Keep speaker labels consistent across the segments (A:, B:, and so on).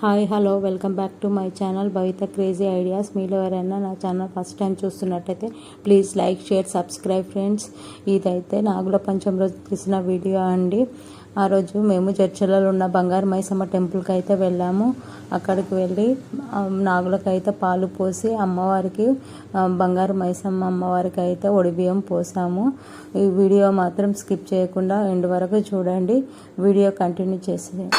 A: Hi hello welcome back to my channel Bhavitha crazy ideas. మీలో ఎవరైనా నా ఛానల్ ఫస్ట్ టైం చూస్తున్నట్టయితే please like share subscribe friends. ఇదైతే నాగుల పంచమి రోజు తీసిన వీడియో అండి. ఆ రోజు మేము చర్చలలో ఉన్న బంగారు మైసమ్మ టెంపుల్కి అయితే వెళ్ళాము. అక్కడికి వెళ్ళి నాగులకైతే పాలు పోసి అమ్మవారికి బంగారు మైసమ్మ అమ్మవారికి అయితే ఒడిబియ్యం పోసాము. ఈ వీడియో మాత్రం స్కిప్ చేయకుండా ఎండ్ వరకు చూడండి. వీడియో కంటిన్యూ చేసి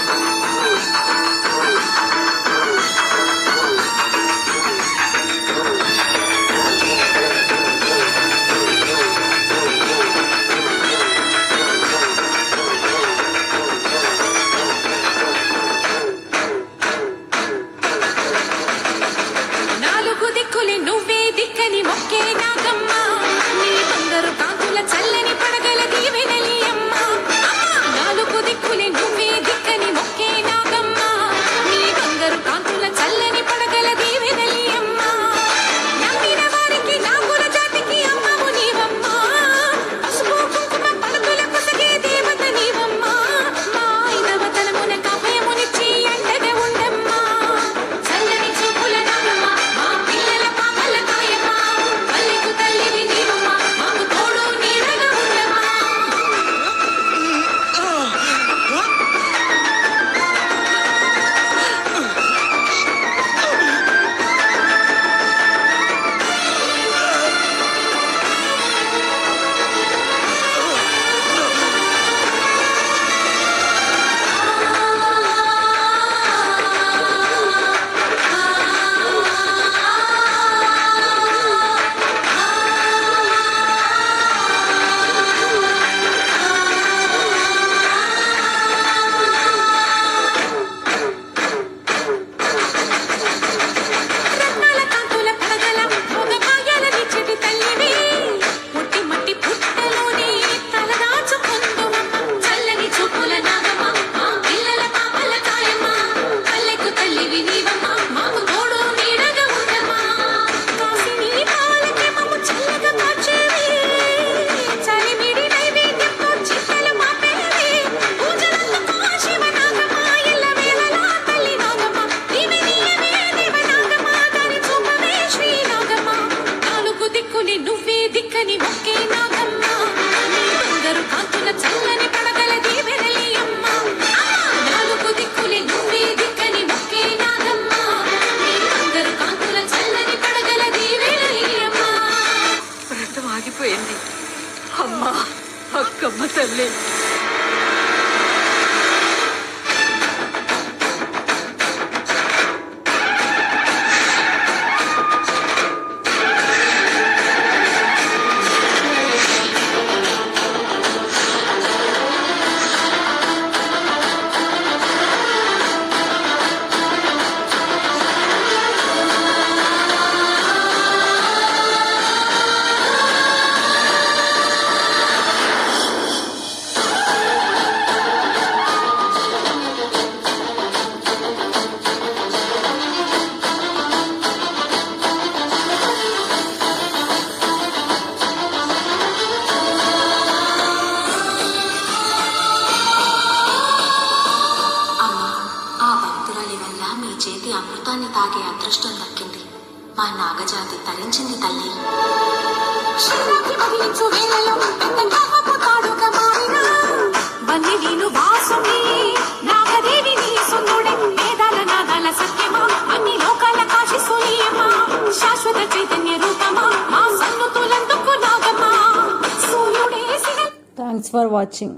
B: ఆగిపోయింది. అమ్మా అక్కమ్మ తల్లి.
C: అమృతాన్ని తాగే అదృష్టం దక్కింది. మా నాగజాతి తరించింది తల్లి. శాశ్వత చైతన్య రూపమా మా సన్నుతులందుకు నాగమా.
A: Thanks for watching.